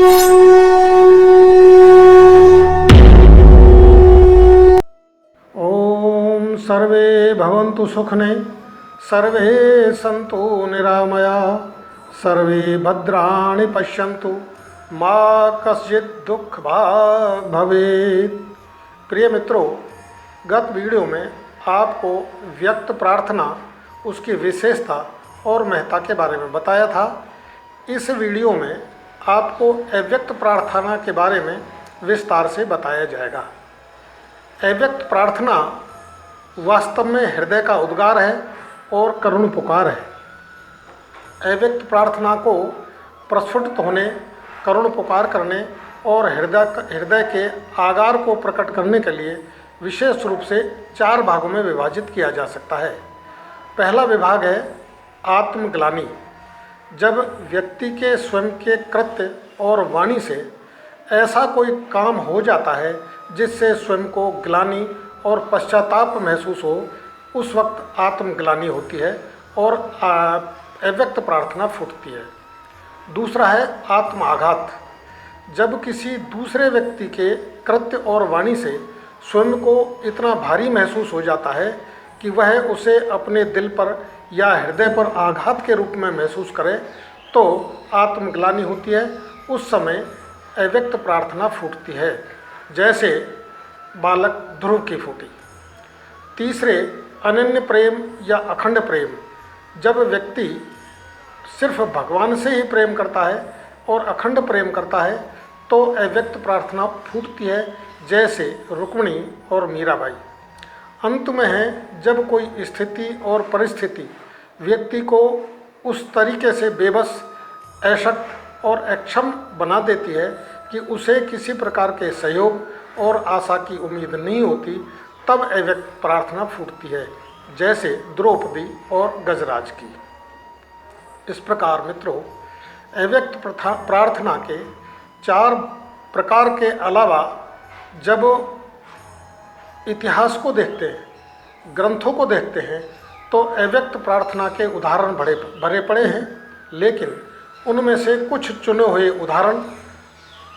ओम सर्वे भवन्तु सुखने, सर्वे सन्तु निरामया, सर्वे भद्राणि पश्यन्तु, माँ कश्चित् दुख भाग भवेत्। प्रिय मित्रों, गत वीडियो में आपको व्यक्त प्रार्थना, उसकी विशेषता और महत्ता के बारे में बताया था। इस वीडियो में आपको अव्यक्त प्रार्थना के बारे में विस्तार से बताया जाएगा। अव्यक्त प्रार्थना वास्तव में हृदय का उद्गार है और करुण पुकार है। अव्यक्त प्रार्थना को प्रस्फुटित होने, करुण पुकार करने और हृदय के आगार को प्रकट करने के लिए विशेष रूप से 4 भागों में विभाजित किया जा सकता है। पहला विभाग है आत्मग्लानि। जब व्यक्ति के स्वयं के कृत्य और वाणी से ऐसा कोई काम हो जाता है जिससे स्वयं को ग्लानि और पश्चाताप महसूस हो, उस वक्त आत्मग्लानि होती है और अव्यक्त प्रार्थना फूटती है। दूसरा है आत्म आघात। जब किसी दूसरे व्यक्ति के कृत्य और वाणी से स्वयं को इतना भारी महसूस हो जाता है कि वह उसे अपने दिल पर या हृदय पर आघात के रूप में महसूस करे, तो आत्मग्लानि होती है। उस समय अव्यक्त प्रार्थना फूटती है, जैसे बालक ध्रुव की फूटी। तीसरे अनन्य प्रेम या अखंड प्रेम। जब व्यक्ति सिर्फ भगवान से ही प्रेम करता है और अखंड प्रेम करता है, तो अव्यक्त प्रार्थना फूटती है, जैसे रुक्मिणी और मीराबाई। अंत में है जब कोई स्थिति और परिस्थिति व्यक्ति को उस तरीके से बेबस, अशक्त और अक्षम बना देती है कि उसे किसी प्रकार के सहयोग और आशा की उम्मीद नहीं होती, तब अव्यक्त प्रार्थना फूटती है, जैसे द्रौपदी और गजराज की। इस प्रकार मित्रों, अव्यक्त प्रार्थना के 4 प्रकार के अलावा जब इतिहास को देखते हैं, ग्रंथों को देखते हैं, तो अव्यक्त प्रार्थना के उदाहरण भरे पड़े हैं, लेकिन उनमें से कुछ चुने हुए उदाहरण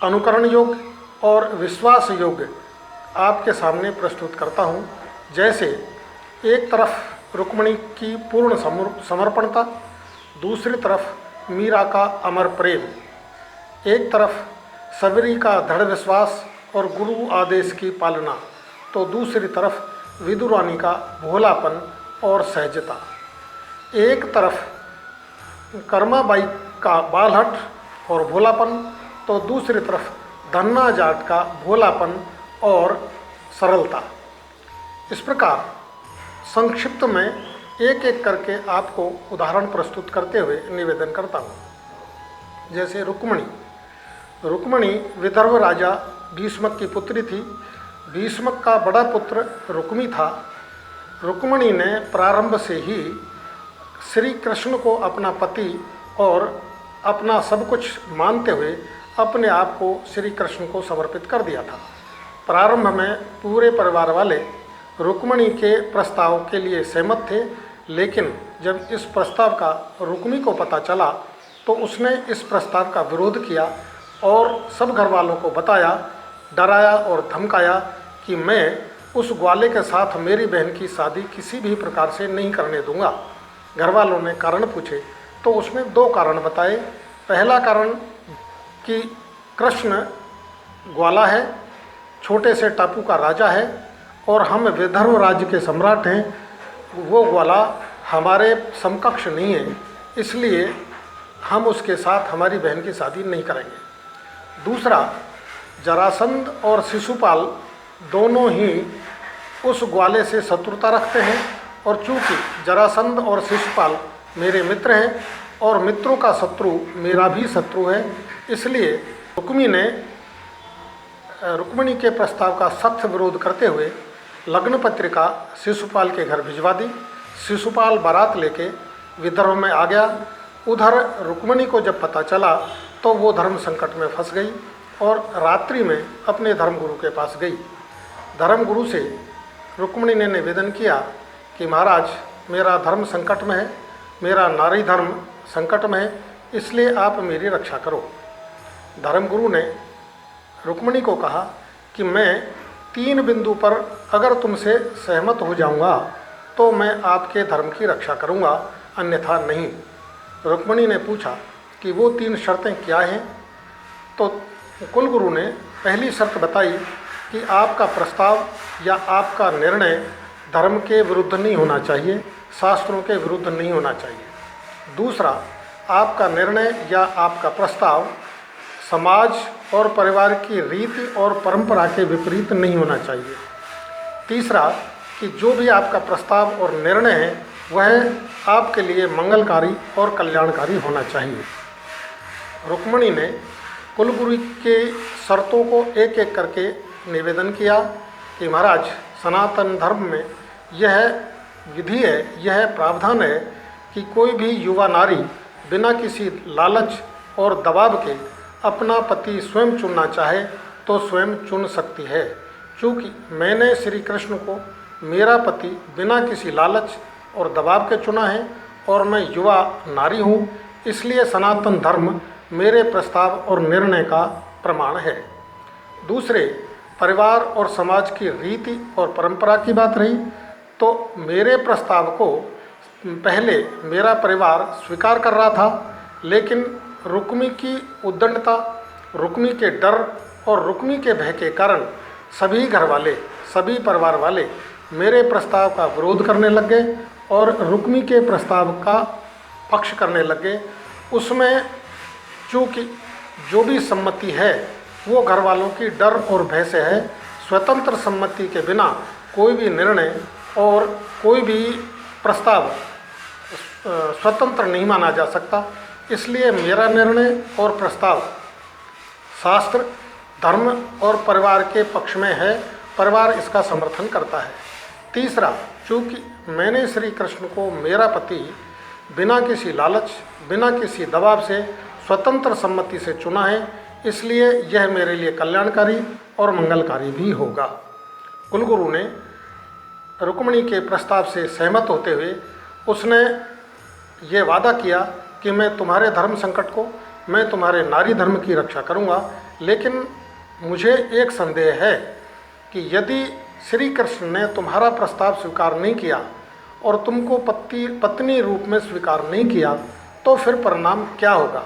अनुकरण योग्य और विश्वास योग्य आपके सामने प्रस्तुत करता हूँ। जैसे एक तरफ रुक्मिणी की पूर्ण समर्पणता, दूसरी तरफ मीरा का अमर प्रेम, एक तरफ सबरी का दृढ़ विश्वास और गुरु आदेश की पालना, तो दूसरी तरफ विदुरानी का भोलापन और सहजता। एक तरफ कर्माबाई का बालहट और भोलापन, तो दूसरी तरफ धन्ना जाट का भोलापन और सरलता। इस प्रकार संक्षिप्त में एक एक करके आपको उदाहरण प्रस्तुत करते हुए निवेदन करता हूँ। जैसे रुक्मिणी विदर्भ राजा भीष्मक की पुत्री थी। भीष्मक का बड़ा पुत्र रुक्मी था। रुक्मिणी ने प्रारंभ से ही श्री कृष्ण को अपना पति और अपना सब कुछ मानते हुए अपने आप को श्री कृष्ण को समर्पित कर दिया था। प्रारंभ में पूरे परिवार वाले रुक्मिणी के प्रस्ताव के लिए सहमत थे, लेकिन जब इस प्रस्ताव का रुक्मी को पता चला तो उसने इस प्रस्ताव का विरोध किया और सब घर वालों को बताया, डराया और धमकाया कि मैं उस ग्वाले के साथ मेरी बहन की शादी किसी भी प्रकार से नहीं करने दूंगा। घर वालों ने कारण पूछे तो उसने 2 कारण बताए। पहला कारण कि कृष्ण ग्वाला है, छोटे से टापू का राजा है और हम विदर्भ राज्य के सम्राट हैं, वो ग्वाला हमारे समकक्ष नहीं है, इसलिए हम उसके साथ हमारी बहन की शादी नहीं करेंगे। दूसरा, जरासंध और शिशुपाल दोनों ही उस ग्वाले से शत्रुता रखते हैं और चूंकि जरासंध और शिशुपाल मेरे मित्र हैं और मित्रों का शत्रु मेरा भी शत्रु है, इसलिए रुक्मिणी के प्रस्ताव का सख्त विरोध करते हुए लग्न पत्रिका शिशुपाल के घर भिजवा दी। शिशुपाल बारात लेके विदर्भ में आ गया। उधर रुक्मिणी को जब पता चला तो वो धर्म संकट में फंस गई और रात्रि में अपने धर्मगुरु के पास गई। धर्मगुरु से रुक्मिणी ने निवेदन किया कि महाराज, मेरा धर्म संकट में है, मेरा नारी धर्म संकट में है, इसलिए आप मेरी रक्षा करो। धर्मगुरु ने रुक्मिणी को कहा कि मैं 3 बिंदु पर अगर तुमसे सहमत हो जाऊंगा तो मैं आपके धर्म की रक्षा करूंगा, अन्यथा नहीं। रुक्मिणी ने पूछा कि वो 3 शर्तें क्या हैं? तो कुलगुरु ने पहली शर्त बताई कि आपका प्रस्ताव या आपका निर्णय धर्म के विरुद्ध नहीं होना चाहिए, शास्त्रों के विरुद्ध नहीं होना चाहिए। दूसरा, आपका निर्णय या आपका प्रस्ताव समाज और परिवार की रीति और परंपरा के विपरीत नहीं होना चाहिए। तीसरा, कि जो भी आपका प्रस्ताव और निर्णय है वह आपके लिए मंगलकारी और कल्याणकारी होना चाहिए। रुक्मिणी ने कुलगुरु के शर्तों को एक एक करके निवेदन किया कि महाराज, सनातन धर्म में यह विधि है, यह प्रावधान है कि कोई भी युवा नारी बिना किसी लालच और दबाव के अपना पति स्वयं चुनना चाहे तो स्वयं चुन सकती है। चूँकि मैंने श्री कृष्ण को मेरा पति बिना किसी लालच और दबाव के चुना है और मैं युवा नारी हूँ, इसलिए सनातन धर्म मेरे प्रस्ताव और निर्णय का प्रमाण है। दूसरे, परिवार और समाज की रीति और परंपरा की बात रही तो मेरे प्रस्ताव को पहले मेरा परिवार स्वीकार कर रहा था, लेकिन रुक्मी की उद्दंडता, रुक्मी के डर और रुक्मी के भय के कारण सभी घर वाले, सभी परिवार वाले मेरे प्रस्ताव का विरोध करने लग गए और रुक्मी के प्रस्ताव का पक्ष करने लग गए। उसमें चूँकि जो भी सम्मति है वो घर वालों की डर और भय से है। स्वतंत्र सम्मति के बिना कोई भी निर्णय और कोई भी प्रस्ताव स्वतंत्र नहीं माना जा सकता। इसलिए मेरा निर्णय और प्रस्ताव शास्त्र, धर्म और परिवार के पक्ष में है, परिवार इसका समर्थन करता है। तीसरा, चूँकि मैंने श्री कृष्ण को मेरा पति बिना किसी लालच, बिना किसी दबाव से स्वतंत्र सम्मति से चुना है, इसलिए यह मेरे लिए कल्याणकारी और मंगलकारी भी होगा। कुलगुरु ने रुक्मिणी के प्रस्ताव से सहमत होते हुए उसने ये वादा किया कि मैं तुम्हारे धर्म संकट को, मैं तुम्हारे नारी धर्म की रक्षा करूंगा, लेकिन मुझे एक संदेह है कि यदि श्री कृष्ण ने तुम्हारा प्रस्ताव स्वीकार नहीं किया और तुमको पत्नी रूप में स्वीकार नहीं किया तो फिर परिणाम क्या होगा?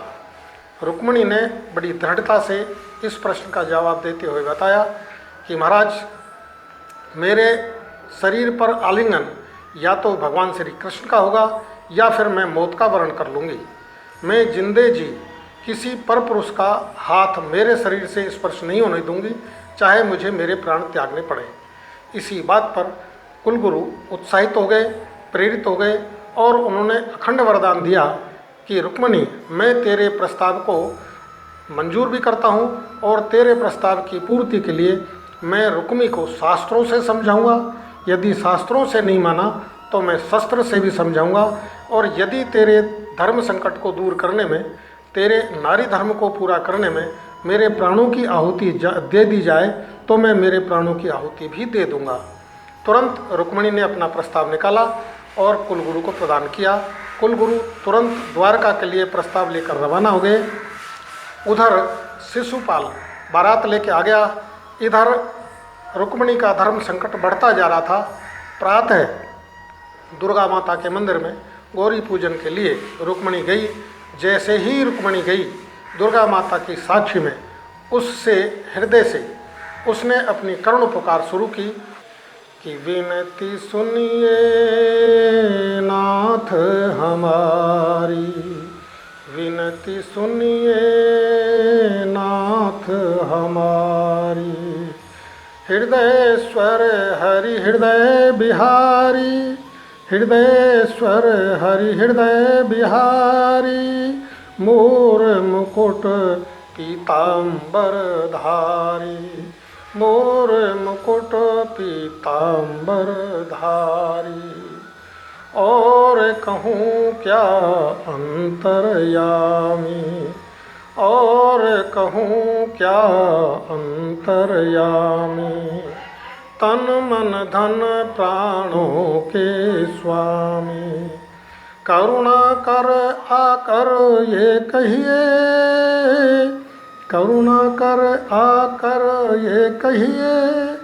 रुक्मिणी ने बड़ी दृढ़ता से इस प्रश्न का जवाब देते हुए बताया कि महाराज, मेरे शरीर पर आलिंगन या तो भगवान श्री कृष्ण का होगा या फिर मैं मौत का वर्ण कर लूँगी। मैं जिंदे जी किसी पर पुरुष का हाथ मेरे शरीर से स्पर्श नहीं होने दूंगी, चाहे मुझे मेरे प्राण त्यागने पड़े। इसी बात पर कुलगुरु उत्साहित हो गए, प्रेरित हो गए और उन्होंने अखंड वरदान दिया कि रुक्मिणी, मैं तेरे प्रस्ताव को मंजूर भी करता हूँ और तेरे प्रस्ताव की पूर्ति के लिए मैं रुक्मी को शास्त्रों से समझाऊंगा। यदि शास्त्रों से नहीं माना तो मैं शस्त्र से भी समझाऊंगा, और यदि तेरे धर्म संकट को दूर करने में, तेरे नारी धर्म को पूरा करने में मेरे प्राणों की आहुति दे दी जाए तो मैं मेरे प्राणों की आहुति भी दे दूंगा। तुरंत रुक्मिणी ने अपना प्रस्ताव निकाला और कुलगुरु को प्रदान किया। कुलगुरु तुरंत द्वारका के लिए प्रस्ताव लेकर रवाना हो गए। उधर शिशुपाल बारात लेके आ गया, इधर रुक्मिणी का धर्म संकट बढ़ता जा रहा था। प्रातः दुर्गा माता के मंदिर में गौरी पूजन के लिए रुक्मिणी गई। जैसे ही रुक्मिणी गई, दुर्गा माता की साक्षी में उससे हृदय से उसने अपनी करुण पुकार शुरू की कि विनती सुनिए नाथ हमारी, विनती सुनिए नाथ हमारी। हृदयेश्वर हरि हृदय बिहारी, हृदयेश्वर हरि हृदय बिहारी। मोर मुकुट पीताम्बर धारी, मोर मुकुट पीताम्बर धारी। और कहूँ क्या अंतर्यामी, और कहूँ क्या अंतर्यामी। तन मन धन प्राणों के स्वामी। करुणा कर आकर ये कहिए, करुणा कर आकर ये कहिए,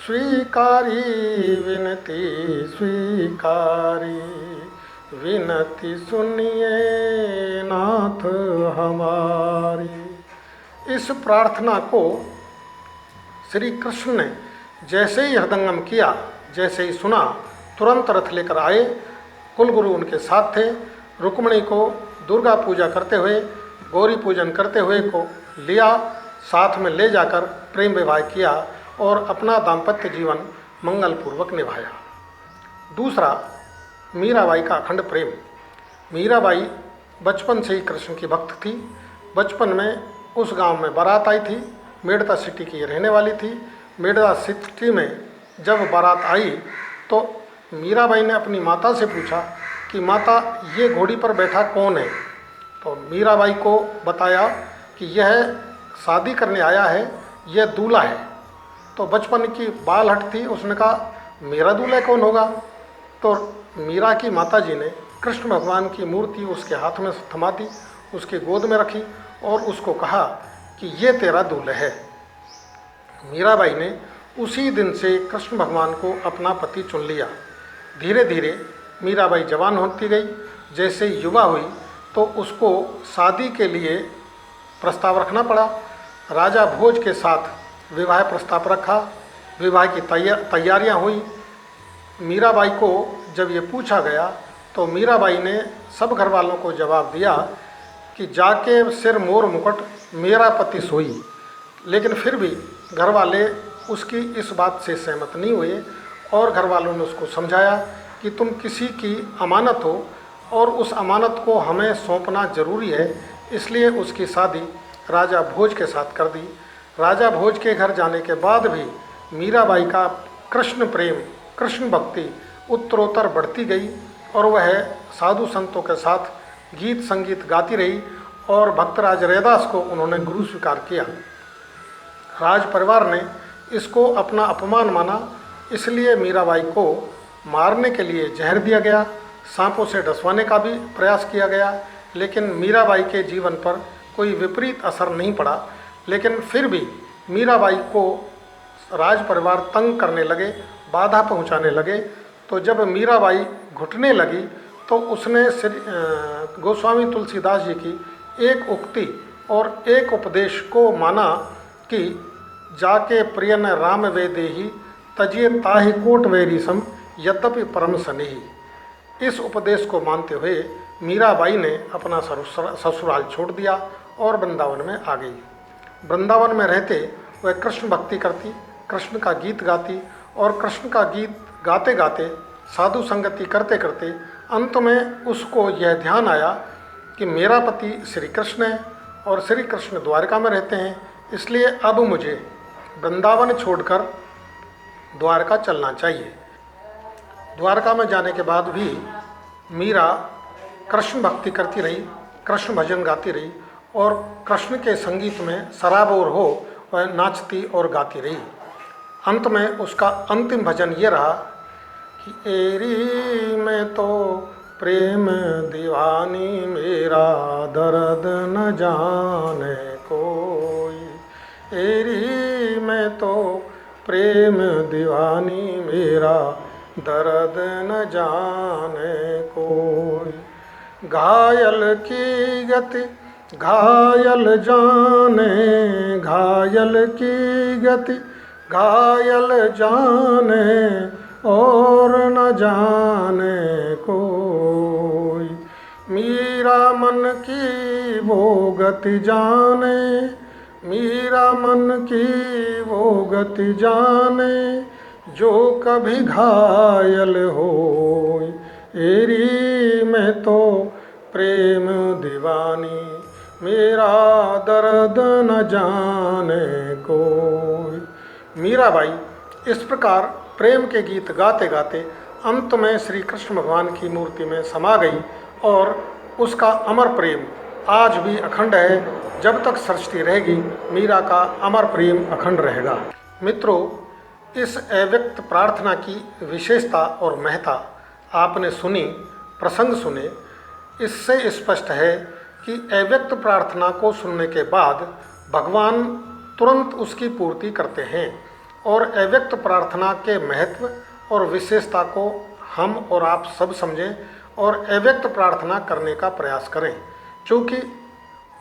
स्वीकारी विनती स्वीकारी, विनती सुनिए नाथ हमारी। इस प्रार्थना को श्री कृष्ण ने जैसे ही हृदंगम किया, जैसे ही सुना, तुरंत रथ लेकर आए। कुलगुरु उनके साथ थे। रुक्मिणी को दुर्गा पूजा करते हुए, गौरी पूजन करते हुए को लिया, साथ में ले जाकर प्रेम विवाह किया और अपना दाम्पत्य जीवन मंगलपूर्वक निभाया। दूसरा, मीराबाई का अखंड प्रेम। मीराबाई बचपन से ही कृष्ण की भक्त थी। बचपन में उस गांव में बारात आई थी। मेड़ता सिटी की रहने वाली थी। मेड़ता सिटी में जब बारात आई तो मीराबाई ने अपनी माता से पूछा कि माता, ये घोड़ी पर बैठा कौन है? तो मीराबाई को बताया कि यह शादी करने आया है, यह दूल्हा है। तो बचपन की बालहट थी, उसने कहा मेरा दूल्हा कौन होगा? तो मीरा की माताजी ने कृष्ण भगवान की मूर्ति उसके हाथ में थमा दी, उसकी गोद में रखी और उसको कहा कि ये तेरा दूल्हा है। मीराबाई ने उसी दिन से कृष्ण भगवान को अपना पति चुन लिया। धीरे धीरे मीराबाई जवान होती गई। जैसे युवा हुई तो उसको शादी के लिए प्रस्ताव रखना पड़ा। राजा भोज के साथ विवाह प्रस्ताव रखा। विवाह की तैयारियां हुई। मीराबाई को जब ये पूछा गया तो मीराबाई ने सब घर वालों को जवाब दिया कि जाके सिर मोर मुकुट मेरा पति सोई। लेकिन फिर भी घर वाले उसकी इस बात से सहमत नहीं हुए और घर वालों ने उसको समझाया कि तुम किसी की अमानत हो और उस अमानत को हमें सौंपना जरूरी है। इसलिए उसकी शादी राजा भोज के साथ कर दी। राजा भोज के घर जाने के बाद भी मीराबाई का कृष्ण प्रेम, कृष्ण भक्ति उत्तरोत्तर बढ़ती गई और वह साधु संतों के साथ गीत संगीत गाती रही और भक्तराज रैदास को उन्होंने गुरु स्वीकार किया। राज परिवार ने इसको अपना अपमान माना, इसलिए मीराबाई को मारने के लिए जहर दिया गया। सांपों से डसवाने का भी प्रयास किया गया, लेकिन मीराबाई के जीवन पर कोई विपरीत असर नहीं पड़ा। लेकिन फिर भी मीराबाई को राज परिवार तंग करने लगे, बाधा पहुंचाने लगे। तो जब मीराबाई घुटने लगी तो उसने श्री गोस्वामी तुलसीदास जी की एक उक्ति और एक उपदेश को माना कि जाके प्रियन राम वेदेहि तजिए ताहि कोट वैरीसम यद्यपि परम सनेही। इस उपदेश को मानते हुए मीराबाई ने अपना ससुराल छोड़ दिया और वृंदावन में आ गई। वृंदावन में रहते वह कृष्ण भक्ति करती, कृष्ण का गीत गाती और कृष्ण का गीत गाते गाते, साधु संगति करते करते अंत में उसको यह ध्यान आया कि मेरा पति श्री कृष्ण है और श्री कृष्ण द्वारका में रहते हैं, इसलिए अब मुझे वृंदावन छोड़कर द्वारका चलना चाहिए। द्वारका में जाने के बाद भी मीरा कृष्ण भक्ति करती रही, कृष्ण भजन गाती रही और कृष्ण के संगीत में सराबोर हो वह नाचती और गाती रही। अंत में उसका अंतिम भजन ये रहा कि एरी में तो प्रेम दीवानी मेरा दर्द न जाने कोई, एरी में तो प्रेम दीवानी मेरा दर्द न जाने कोई। घायल की गति घायल जाने, घायल की गति घायल जाने और न जाने कोई। मीरा मन की वो गति जाने, मीरा मन की वो गति जाने जो कभी घायल होई। एरी में तो प्रेम दीवानी मेरा दर्द न जाने कोई। मीराबाई इस प्रकार प्रेम के गीत गाते गाते अंत में श्री कृष्ण भगवान की मूर्ति में समा गई और उसका अमर प्रेम आज भी अखंड है। जब तक सृष्टि रहेगी मीरा का अमर प्रेम अखंड रहेगा। मित्रों, इस अव्यक्त प्रार्थना की विशेषता और महत्ता आपने सुनी, प्रसंग सुने। इससे स्पष्ट है कि अव्यक्त प्रार्थना को सुनने के बाद भगवान तुरंत उसकी पूर्ति करते हैं। और अव्यक्त प्रार्थना के महत्व और विशेषता को हम और आप सब समझें और अव्यक्त प्रार्थना करने का प्रयास करें। क्योंकि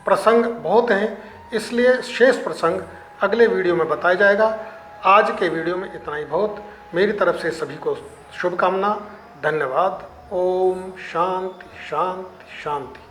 प्रसंग बहुत हैं, इसलिए शेष प्रसंग अगले वीडियो में बताया जाएगा। आज के वीडियो में इतना ही बहुत। मेरी तरफ से सभी को शुभकामना। धन्यवाद। ओम शांति शांति शांति।